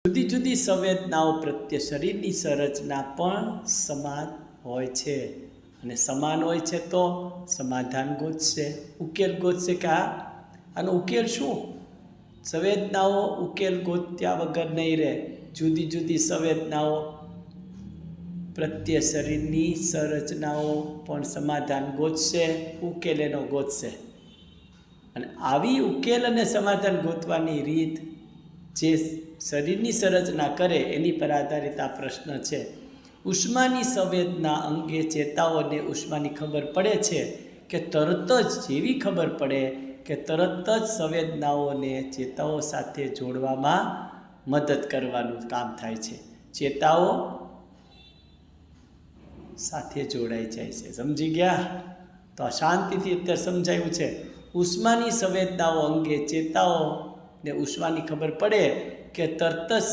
જુદી જુદી સંવેદનાઓ પ્રત્યે શરીરની સંરચના પણ સમાન હોય છે અને સમાન હોય છે તો સમાધાન ગોતશે, ઉકેલ ગોતશે કે આનો ઉકેલ શું? સંવેદનાઓ ઉકેલ ગોત્યા વગર નહીં રહે. જુદી જુદી સંવેદનાઓ પ્રત્યે શરીરની સંરચનાઓ પણ સમાધાન ગોતશે, ઉકેલ એનો ગોતશે. અને આવી ઉકેલ અને સમાધાન ગોતવાની રીત જે શરીરની સંરચના કરે એની પર આધારિત આ પ્રશ્ન છે. ઉષ્માની સંવેદના અંગે ચેતાઓને ઉષ્માની ખબર પડે છે કે તરત જ જેવી ખબર પડે કે તરત જ સંવેદનાઓને ચેતાઓ સાથે જોડવામાં મદદ કરવાનું કામ થાય છે. ચેતાઓ સાથે જોડાઈ જાય છે. સમજી ગયા? તો આ શાંતિથી અત્યારે સમજાયું છે. ઉષ્માની સંવેદનાઓ અંગે ચેતાઓને ઉષ્માની ખબર પડે કે તરત જ